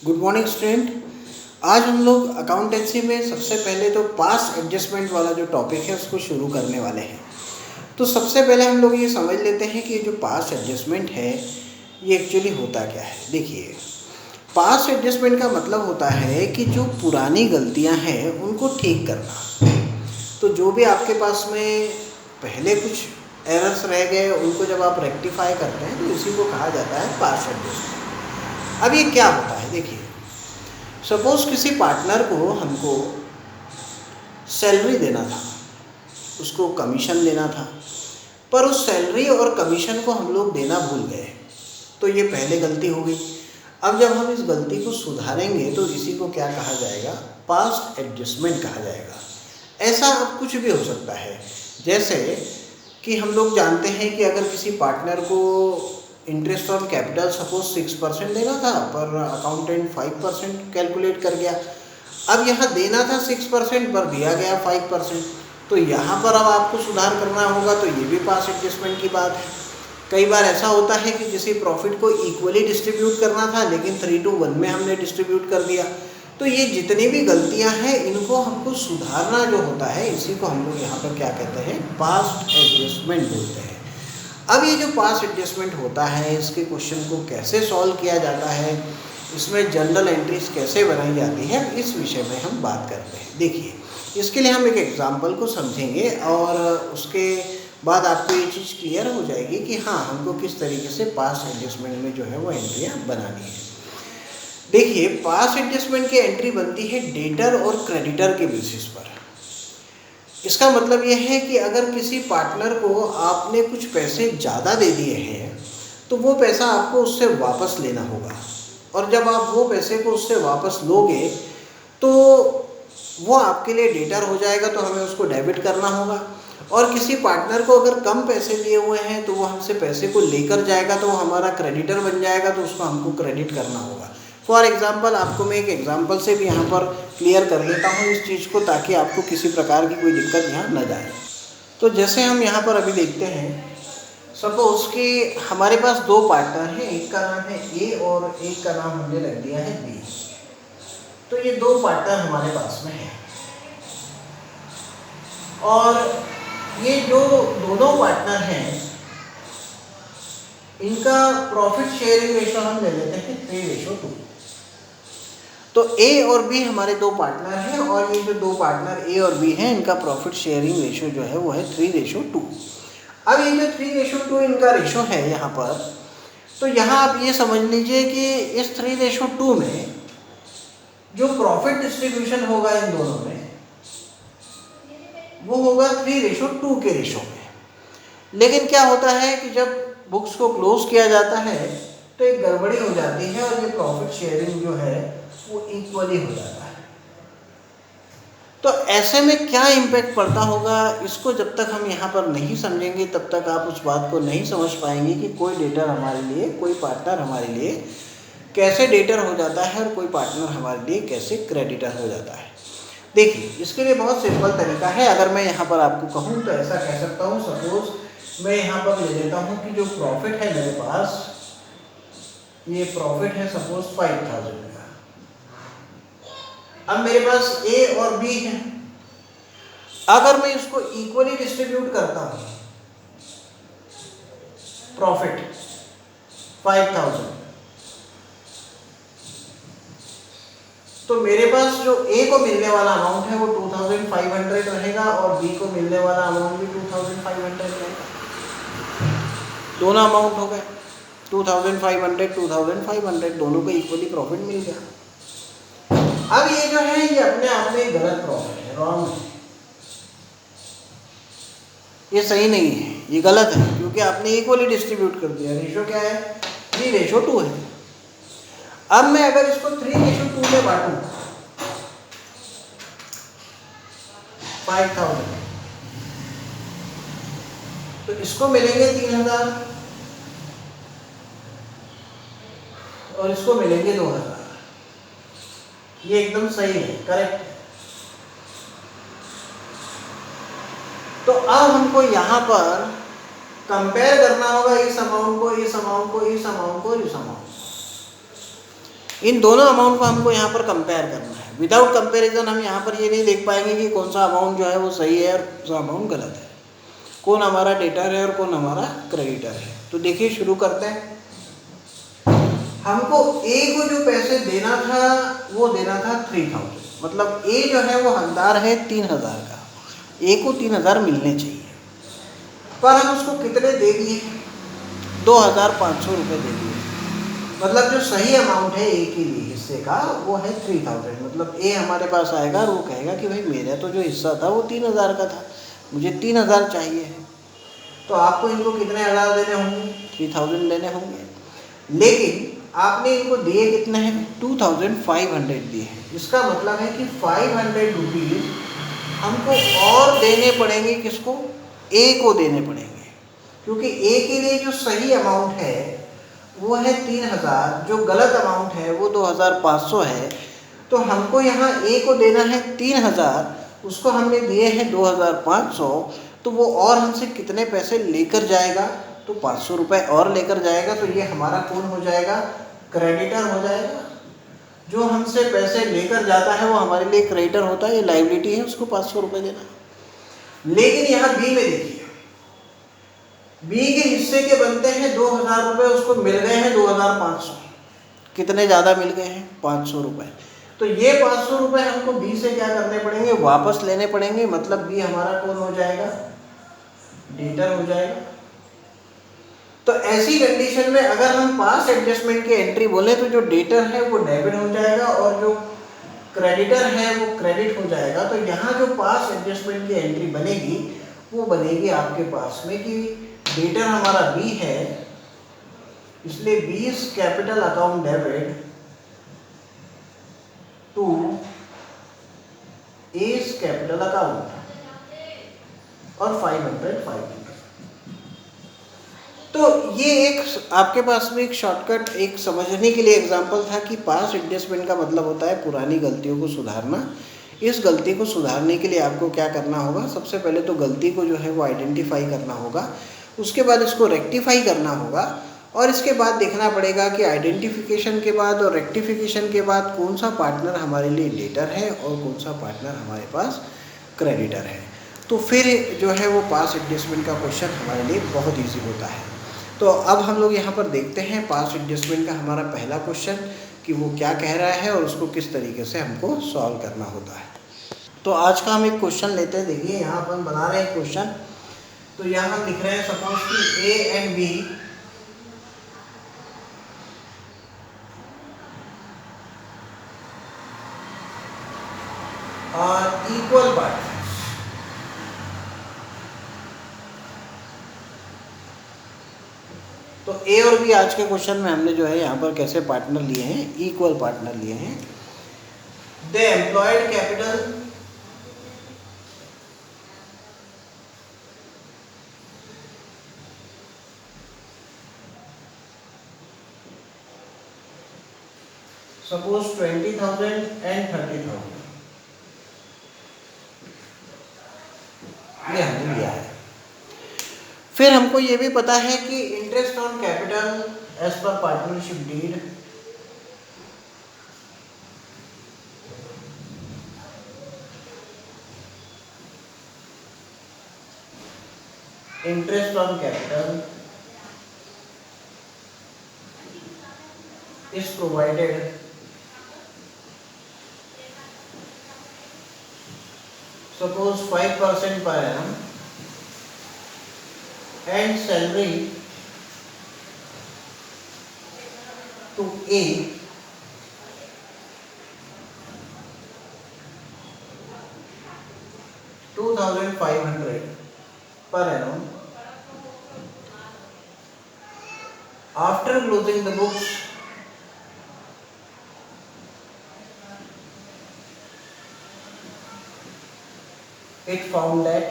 Good morning student. आज हम लोग अकाउंटेंसी में सबसे पहले तो पास एडजस्टमेंट वाला जो टॉपिक है उसको शुरू करने वाले हैं। तो सबसे पहले हम लोग ये समझ लेते हैं कि ये जो पास एडजस्टमेंट है ये एक्चुअली होता क्या है। देखिए, पास एडजस्टमेंट का मतलब होता है कि जो पुरानी गलतियां हैं उनको ठीक करना। तो जो भी आपके पास में पहले कुछ एरर्स रह गए उनको जब आप रेक्टिफाई करते हैं तो इसी को कहा जाता है पास एडजस्टमेंट। अब ये क्या होता है, देखिए, सपोज किसी पार्टनर को हमको सैलरी देना था, उसको कमीशन देना था, पर उस सैलरी और कमीशन को हम लोग देना भूल गए, तो ये पहले गलती हो गई। अब जब हम इस गलती को सुधारेंगे तो इसी को क्या कहा जाएगा, पास्ट एडजस्टमेंट कहा जाएगा। ऐसा अब कुछ भी हो सकता है, जैसे कि हम लोग जानते हैं कि अगर किसी पार्टनर को इंटरेस्ट ऑन कैपिटल सपोज 6% देना था, पर अकाउंटेंट 5% कैलकुलेट कर गया। अब यहाँ देना था 6% पर दिया गया 5%, तो यहाँ पर अब आपको सुधार करना होगा, तो ये भी पास एडजस्टमेंट की बात है। कई बार ऐसा होता है कि किसी प्रॉफिट को इक्वली डिस्ट्रीब्यूट करना था लेकिन 3-1 में हमने डिस्ट्रीब्यूट कर दिया। तो ये जितनी भी गलतियां हैं इनको हमको सुधारना जो होता है, इसी को हम लोग यहाँ पर क्या कहते हैं, पास्ट एडजस्टमेंट बोलते हैं। अब ये जो पास्ट एडजस्टमेंट होता है इसके क्वेश्चन को कैसे सॉल्व किया जाता है, इसमें जनरल एंट्रीज कैसे बनाई जाती है, इस विषय में हम बात करते हैं। देखिए, इसके लिए हम एक एग्जाम्पल को समझेंगे और उसके बाद आपको ये चीज़ क्लियर हो जाएगी कि हाँ, हमको किस तरीके से पास्ट एडजस्टमेंट में जो है वो एंट्रियाँ बनानी है। देखिए, पास्ट एडजस्टमेंट की एंट्री बनती है डेटर और क्रेडिटर के बेसिस पर। इसका मतलब यह है कि अगर किसी पार्टनर को आपने कुछ पैसे ज़्यादा दे दिए हैं तो वो पैसा आपको उससे वापस लेना होगा, और जब आप वो पैसे को उससे वापस लोगे तो वो आपके लिए डेटर हो जाएगा, तो हमें उसको डेबिट करना होगा। और किसी पार्टनर को अगर कम पैसे दिए हुए हैं तो वो हमसे पैसे को लेकर जाएगा, तो वो हमारा क्रेडिटर बन जाएगा, तो उसको हमको क्रेडिट करना होगा। फॉर एग्जाम्पल, आपको मैं एक एग्जाम्पल से भी यहाँ पर क्लियर कर लेता हूँ इस चीज़ को, ताकि आपको किसी प्रकार की कोई दिक्कत यहाँ न जाए। तो जैसे हम यहाँ पर अभी देखते हैं, सपोज कि हमारे पास दो पार्टनर हैं, एक का नाम है ए और एक का नाम हमने रख दिया है बी। तो ये दो पार्टनर हमारे पास में हैं, और ये जो दोनों पार्टनर हैं इनका प्रॉफिट शेयरिंग रेशो हम ले लेते हैं 3:2। तो ए और बी हमारे दो पार्टनर हैं, और ये जो दो पार्टनर ए और बी हैं इनका प्रॉफिट शेयरिंग रेशो जो है वो है 3:2। अब ये जो 3:2 इनका रेशो है यहाँ पर, तो यहाँ आप ये समझ लीजिए कि इस 3:2 में जो प्रॉफिट डिस्ट्रीब्यूशन होगा इन दोनों में वो होगा 3:2 के रेशो में। लेकिन क्या होता है कि जब बुक्स को क्लोज किया जाता है तो एक गड़बड़ी हो जाती है, और ये प्रॉफिट शेयरिंग जो है वो इक्वली हो जाता है। तो ऐसे में क्या इम्पैक्ट पड़ता होगा, इसको जब तक हम यहाँ पर नहीं समझेंगे तब तक आप उस बात को नहीं समझ पाएंगे कि कोई डेटर हमारे लिए, कोई पार्टनर हमारे लिए कैसे डेटर हो जाता है और कोई पार्टनर हमारे लिए कैसे क्रेडिटर हो जाता है। देखिए, इसके लिए बहुत सिंपल तरीका है। अगर मैं यहाँ पर आपको कहूँ तो ऐसा कह सकता हूँ, सपोज मैं यहाँ पर ले लेता हूँ कि जो प्रॉफिट है मेरे पास, ये प्रॉफिट है सपोज 5,000 का। अब मेरे पास ए और बी है, अगर मैं इसको इक्वली डिस्ट्रीब्यूट करता हूँ प्रॉफिट 5,000, तो मेरे पास जो ए को मिलने वाला अमाउंट है वो 2,500 रहेगा, और बी को मिलने वाला अमाउंट भी 2,500 रहेगा। दोनों अमाउंट हो गए 2,500, 2,500, दोनों को इक्वली प्रॉफिट मिल गया। अब ये जो है ये अपने आप में गलत प्रॉफिट है, रॉन्ग है, ये सही नहीं है, ये गलत है, क्योंकि आपने इक्वली डिस्ट्रीब्यूट कर दिया। रेशो क्या है, 3:2 है। अब मैं अगर इसको 3:2 में बांटूं 5,000, तो इसको मिलेंगे 3,000 और इसको मिलेंगे 2,000। ये एकदम सही है, करेक्ट। तो अब हमको यहाँ पर कंपेयर करना होगा इस अमाउंट को, इस अमाउंट को, इस अमाउंट को, इस अमाउंट। इन दोनों अमाउंट को हमको यहाँ पर कंपेयर करना है। विदाउट कंपैरिजन हम यहाँ पर ये नहीं देख पाएंगे कि कौन सा अमाउंट जो है वो सही है और कौन सा अमाउंट गलत है, कौन हमारा डेटर है और कौन हमारा क्रेडिटर है। तो देखिए शुरू करते हैं। हमको ए को जो पैसे देना था वो देना था 3000, मतलब ए जो है वो हकदार है 3000 का, ए को 3000 मिलने चाहिए, पर हम उसको कितने दे दिए, 2500 रुपये दे दिए। मतलब जो सही अमाउंट है ए के लिए हिस्से का वो है 3000, मतलब ए हमारे पास आएगा और वो कहेगा कि भाई मेरा तो जो हिस्सा था वो 3000 का था, मुझे 3000 चाहिए है। तो आपको इनको कितने हज़ार देने होंगे, 3000 देने होंगे, लेकिन आपने इनको दिए कितने हैं, 2500 दिए हैं। इसका मतलब है कि 500 रुपीज़ हमको और देने पड़ेंगे, किसको, ए को देने पड़ेंगे, क्योंकि ए के लिए जो सही अमाउंट है वो है 3000, जो गलत अमाउंट है वो 2500 है। तो हमको यहाँ ए को देना है 3000, उसको हमने दिए हैं 2500, तो वो और हमसे कितने पैसे लेकर जाएगा, तो 500 रुपये और लेकर जाएगा। तो ये हमारा कौन हो जाएगा, क्रेडिटर हो जाएगा। जो हमसे पैसे लेकर जाता है वो हमारे लिए क्रेडिटर होता है, ये लायबिलिटी है, उसको 500 रुपये देना। लेकिन यहाँ बी में देखिए, बी के हिस्से के बनते हैं 2000 रुपये, उसको मिल गए हैं 2500, कितने ज़्यादा मिल गए हैं, 500 रुपये। तो ये 500 रुपये हमको बी से क्या करने पड़ेंगे, वापस लेने पड़ेंगे, मतलब बी हमारा कौन हो जाएगा, डेटर हो जाएगा। तो ऐसी कंडीशन में अगर हम पास एडजस्टमेंट की एंट्री बोले तो जो डेटर है वो डेबिट हो जाएगा और जो क्रेडिटर है वो क्रेडिट हो जाएगा। तो यहाँ जो पास एडजस्टमेंट की एंट्री बनेगी वो बनेगी आपके पास में कि डेटर हमारा बी है, इसलिए B is capital account debit to A's capital account और 500। तो ये एक आपके पास में एक शॉर्टकट, एक समझने के लिए एग्जांपल था कि पास एडजस्टमेंट का मतलब होता है पुरानी गलतियों को सुधारना। इस गलती को सुधारने के लिए आपको क्या करना होगा, सबसे पहले तो गलती को जो है वो आइडेंटिफाई करना होगा, उसके बाद इसको रेक्टिफाई करना होगा, और इसके बाद देखना पड़ेगा कि आइडेंटिफिकेशन के बाद और रेक्टिफिकेशन के बाद कौन सा पार्टनर हमारे लिए डेटर है और कौन सा पार्टनर हमारे पास क्रेडिटर है। तो फिर जो है वो पास एडजस्टमेंट का क्वेश्चन हमारे लिए बहुत ईजी होता है। तो अब हम लोग यहाँ पर देखते हैं पास एडजस्टमेंट का हमारा पहला क्वेश्चन कि वो क्या कह रहा है और उसको किस तरीके से हमको सॉल्व करना होता है। तो आज का हम एक क्वेश्चन लेते हैं। देखिए यहाँ पर हम बना रहे हैं क्वेश्चन, तो यहाँ हम लिख रहे हैं सपोज कि A and B are equal partners. तो ए और बी आज के क्वेश्चन में हमने जो है यहाँ पर कैसे पार्टनर लिए हैं, इक्वल पार्टनर लिए हैं। दे एम्प्लॉयड कैपिटल सपोज 20,000 एंड 30,000, ये हमने लिया है। फिर हमको ये भी पता है कि interest on capital as per partnership deed interest on capital is provided suppose 5% per annum and salary to A $2,500 per annum. After closing the books, it found that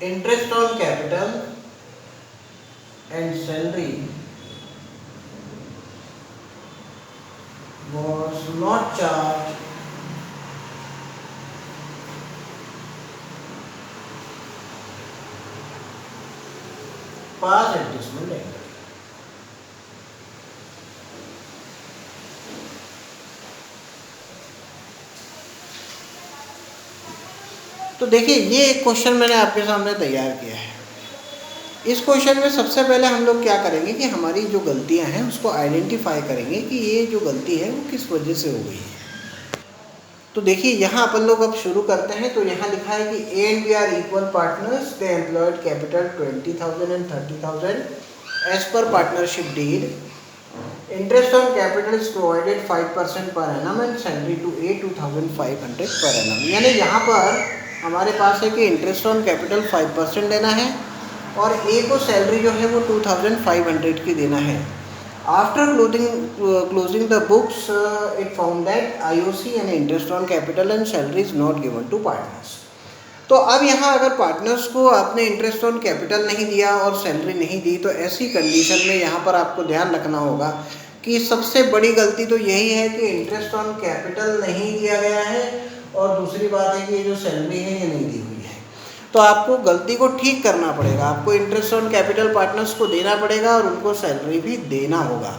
interest on capital and salary was not charged pass adjustment entry. तो देखिए ये एक question मैंने आपके सामने तैयार किया है। इस क्वेश्चन में सबसे पहले हम लोग क्या करेंगे कि हमारी जो गलतियां हैं उसको आइडेंटिफाई करेंगे कि ये जो गलती है वो किस वजह से हो गई है। तो देखिए यहाँ अपन लोग अब शुरू करते हैं। तो यहाँ लिखा है कि A and B are equal partners, they employed capital 20,000 and 30,000 as per partnership deed. Interest on capital is provided 5% per annum and salary to A 2,500 per annum. यानी यहाँ पर हमारे पास है कि इंटरेस्ट ऑन कैपिटल 5% देना है और ए को सैलरी जो है वो 2,500 की देना है। After closing the books it found that IOC यानी interest on capital and salary is not given to partners. तो अब यहाँ अगर पार्टनर्स को आपने इंटरेस्ट ऑन कैपिटल नहीं दिया और सैलरी नहीं दी तो ऐसी कंडीशन में यहाँ पर आपको ध्यान रखना होगा कि सबसे बड़ी गलती तो यही है कि इंटरेस्ट ऑन कैपिटल नहीं दिया गया है और दूसरी बात है कि ये जो सैलरी है ये नहीं दी हुई है। तो आपको गलती को ठीक करना पड़ेगा। आपको इंटरेस्ट ऑन कैपिटल पार्टनर्स को देना पड़ेगा और उनको सैलरी भी देना होगा।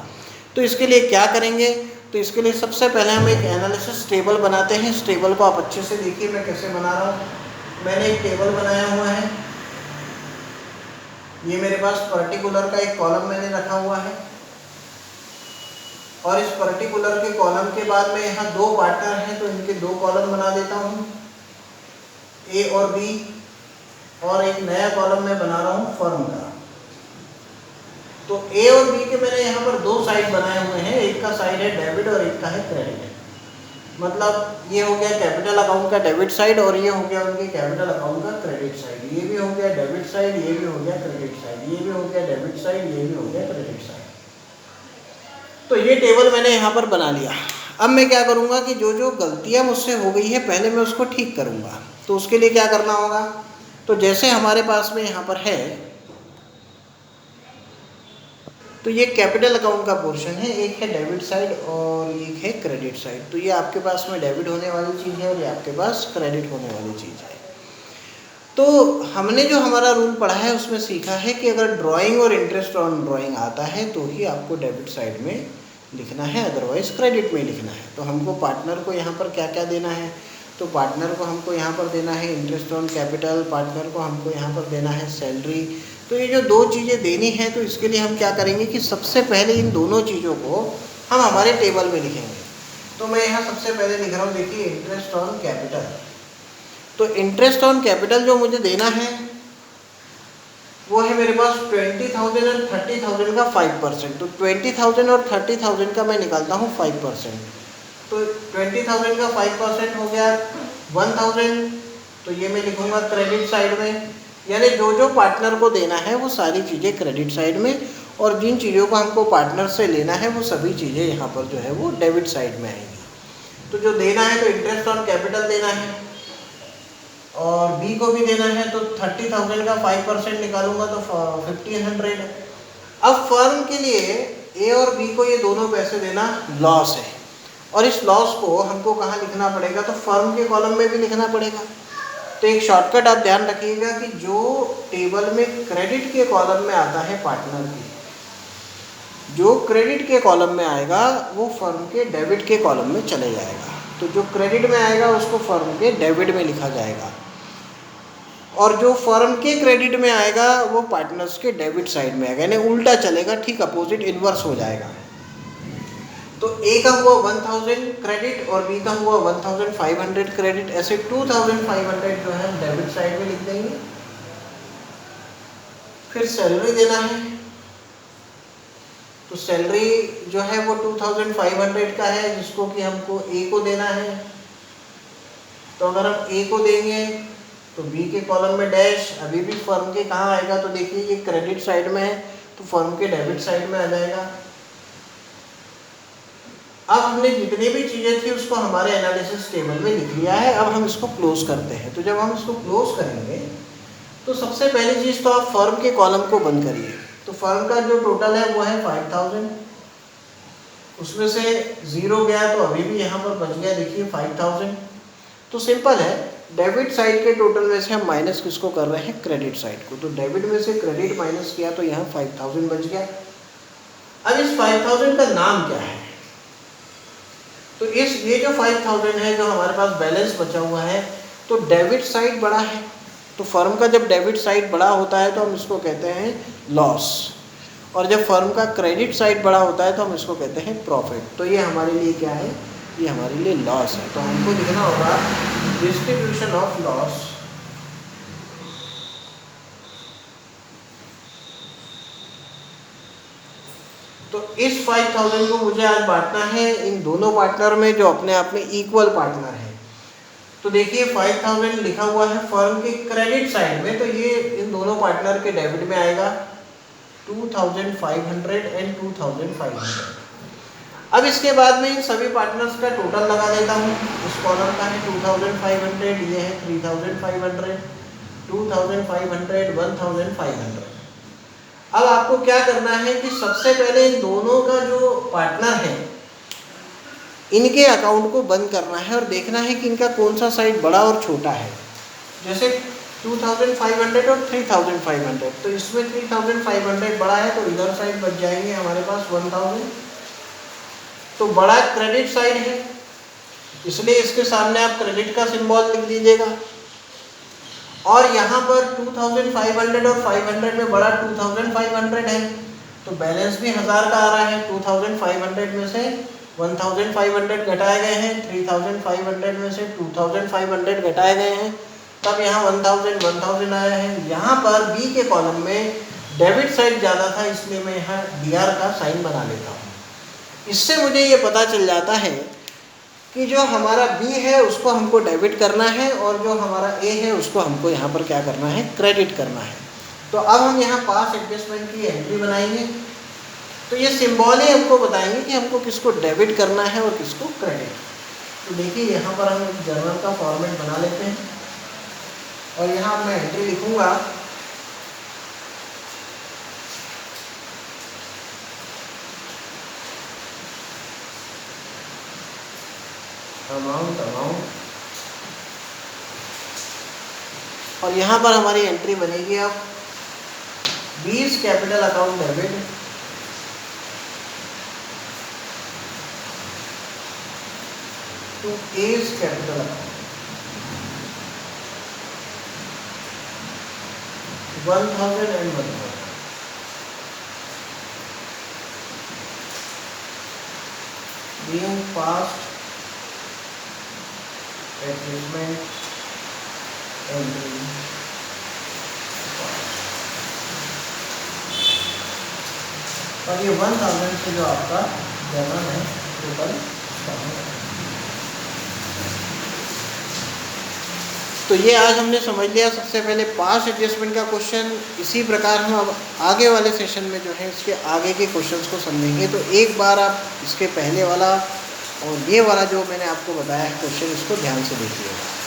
तो इसके लिए क्या करेंगे? तो इसके लिए सबसे पहले हम एक एनालिसिस टेबल बनाते हैं। इस टेबल को आप अच्छे से देखिए मैं कैसे बना रहा हूँ। मैंने एक टेबल बनाया हुआ है। ये मेरे पास पर्टिकुलर का एक कॉलम मैंने रखा हुआ है और इस पर्टिकुलर के कॉलम के बाद में यहाँ दो पार्टनर हैं तो इनके दो कॉलम बना देता हूँ, ए और बी, और एक नया कॉलम मैं बना रहा हूँ फर्म का। तो ए और बी के मैंने यहाँ पर दो साइड बनाए हुए हैं। एक का साइड है डेबिट और एक का है क्रेडिट। मतलब ये हो गया कैपिटल अकाउंट का डेबिट साइड और ये हो गया उनके कैपिटल अकाउंट का क्रेडिट साइड। ये भी हो गया डेबिट साइड, ये भी हो गया क्रेडिट साइड, ये भी हो गया डेबिट साइड, ये भी हो गया क्रेडिट साइड। तो ये टेबल मैंने यहाँ पर बना लिया। अब मैं क्या करूँगा कि जो जो गलतियाँ मुझसे हो गई है पहले मैं उसको ठीक करूँगा। तो उसके लिए क्या करना होगा? तो जैसे हमारे पास में यहाँ पर है तो ये कैपिटल अकाउंट का पोर्शन है, एक है डेबिट साइड और एक है क्रेडिट साइड। तो ये आपके पास में डेबिट होने वाली चीज़ है और ये आपके पास क्रेडिट होने वाली चीज़ है। तो हमने जो हमारा रूल पढ़ा है उसमें सीखा है कि अगर ड्राइंग और इंटरेस्ट ऑन ड्राइंग आता है तो ही आपको डेबिट साइड में लिखना है, अदरवाइज क्रेडिट में लिखना है। तो हमको पार्टनर को यहाँ पर क्या क्या देना है? तो पार्टनर को हमको यहाँ पर देना है इंटरेस्ट ऑन कैपिटल, पार्टनर को हमको यहाँ पर देना है सैलरी। तो ये जो दो चीज़ें देनी है तो इसके लिए हम क्या करेंगे कि सबसे पहले इन दोनों चीज़ों को हम हमारे टेबल में लिखेंगे। तो मैं यहाँ सबसे पहले लिख रहा हूँ, देखिए इंटरेस्ट ऑन कैपिटल। तो इंटरेस्ट ऑन कैपिटल जो मुझे देना है वो है मेरे पास 20,000 और 30,000 का 5%। तो 20,000 और 30,000 का मैं निकालता हूँ 5%। तो 20,000 का 5% हो गया 1,000। तो ये मैं लिखूँगा क्रेडिट साइड में। यानी जो जो पार्टनर को देना है वो सारी चीज़ें क्रेडिट साइड में और जिन चीज़ों को हमको पार्टनर से लेना है वो सभी चीज़ें यहाँ पर जो है वो डेबिट साइड में आएंगी। तो जो देना है तो इंटरेस्ट ऑन कैपिटल देना है और बी को भी देना है। तो 30,000 का 5% निकालूंगा तो 1,500। अब फर्म के लिए ए और बी को ये दोनों पैसे देना लॉस है और इस लॉस को हमको कहाँ लिखना पड़ेगा? तो फर्म के कॉलम में भी लिखना पड़ेगा। तो एक शॉर्टकट आप ध्यान रखिएगा कि जो टेबल में क्रेडिट के कॉलम में आता है पार्टनर की, जो क्रेडिट के कॉलम में आएगा वो फर्म के डेबिट के कॉलम में चले जाएगा। तो जो क्रेडिट में आएगा उसको फर्म के डेबिट में लिखा जाएगा और जो फर्म के क्रेडिट में आएगा वो पार्टनर्स के डेबिट साइड में आएगा। यानी उल्टा चलेगा, ठीक अपोजिट इन्वर्स हो जाएगा। तो ए का हुआ 1,000 क्रेडिट और बी का हुआ 1,500 क्रेडिट। ऐसे 2,500 जो है डेबिट साइड में लिख देंगे। फिर सैलरी देना है तो सैलरी जो है वो 2,500 का है जिसको कि हमको ए को देना है। तो अगर हम ए को देंगे तो बी के कॉलम में डैश, अभी भी फर्म के कहाँ आएगा? तो देखिए ये क्रेडिट साइड में है तो फर्म के डेबिट साइड में आ जाएगा। अब हमने जितनी भी चीज़ें थी उसको हमारे एनालिसिस टेबल में लिख लिया है। अब हम इसको क्लोज करते हैं। तो जब हम इसको क्लोज करेंगे तो सबसे पहली चीज़ तो आप फर्म के कॉलम को बंद करिए। तो फर्म का जो टोटल है वो है 5,000, उसमें से 0 गया तो अभी भी यहाँ पर बच गया देखिए 5,000। तो सिंपल है डेबिट साइड के टोटल में से हम माइनस किसको कर रहे हैं, क्रेडिट साइड को। तो डेबिट में से क्रेडिट माइनस किया तो यहाँ 5000 बच गया। अब इस 5000 का नाम क्या है, तो ये जो 5000 है जो हमारे पास बैलेंस बचा हुआ है, तो डेबिट साइड बड़ा है, तो फर्म का जब डेबिट साइड बड़ा होता है तो हम इसको कहते हैं लॉस, और जब फर्म का क्रेडिट साइड बड़ा होता है तो हम इसको कहते हैं प्रॉफिट। तो ये हमारे लिए क्या है, ये हमारे लिए लॉस है। तो हमको लिखना होगा डिस्ट्रीब्यूशन ऑफ लॉस तो इस 5000 को मुझे आज बांटना है इन दोनों पार्टनर में जो अपने आप में इक्वल पार्टनर है। तो देखिए 5000 लिखा हुआ है फर्म के क्रेडिट साइड में, तो ये इन दोनों पार्टनर के डेबिट में आएगा 2500 एंड 2500। अब इसके बाद में इन सभी पार्टनर्स का टोटल लगा देता हूँ। इस कॉलम का है 2500, ये है 3500, 2500, 1500। अब आपको क्या करना है कि सबसे पहले इन दोनों का जो पार्टनर है इनके अकाउंट को बंद करना है और देखना है कि इनका कौन सा साइड बड़ा और छोटा है। जैसे 2500 और 3500, तो इसमें 3500 बड़ा है तो इधर साइड बच जाएंगे हमारे पास 1000। तो बड़ा क्रेडिट साइड है इसलिए इसके सामने आप क्रेडिट का सिंबल लिख दीजिएगा। और यहाँ पर 2500 और 500 में बड़ा 2500 है, तो बैलेंस भी 1000 का आ रहा है। 2500 में से 1500 घटाए गए हैं, 3500 में से 2500 घटाए गए हैं, तब यहाँ 1000 आया है। यहाँ पर बी के कॉलम में डेबिट साइड ज़्यादा था इसलिए मैं यहाँ DR का साइन बना लेता हूँ। इससे मुझे ये पता चल जाता है कि जो हमारा B है उसको हमको डेबिट करना है और जो हमारा A है उसको हमको यहाँ पर क्या करना है, क्रेडिट करना है। तो अब हम यहाँ पास एडजस्टमेंट की एंट्री बनाएंगे। तो ये सिंबल ही हमको बताएंगे कि हमको किसको डेबिट करना है और किसको क्रेडिट। तो देखिए यहाँ पर हम जर्नल का फॉर्मेट बना लेते हैं और यहाँ मैं एंट्री लिखूँगा अमाउंट और यहाँ पर हमारी एंट्री बनेगी अब B's capital account debit to A's capital account 1000 and 1000 being passed adjustment entry और ये 1000 से जो आपका जर्नल है टोटल तो ये आज हमने समझ लिया सबसे पहले पास एडजस्टमेंट का क्वेश्चन। इसी प्रकार हम अब आगे वाले सेशन में जो है इसके आगे के क्वेश्चंस को समझेंगे। तो एक बार आप इसके पहले वाला और ये वाला जो मैंने आपको बताया है क्वेश्चन इसको ध्यान से देखिएगा।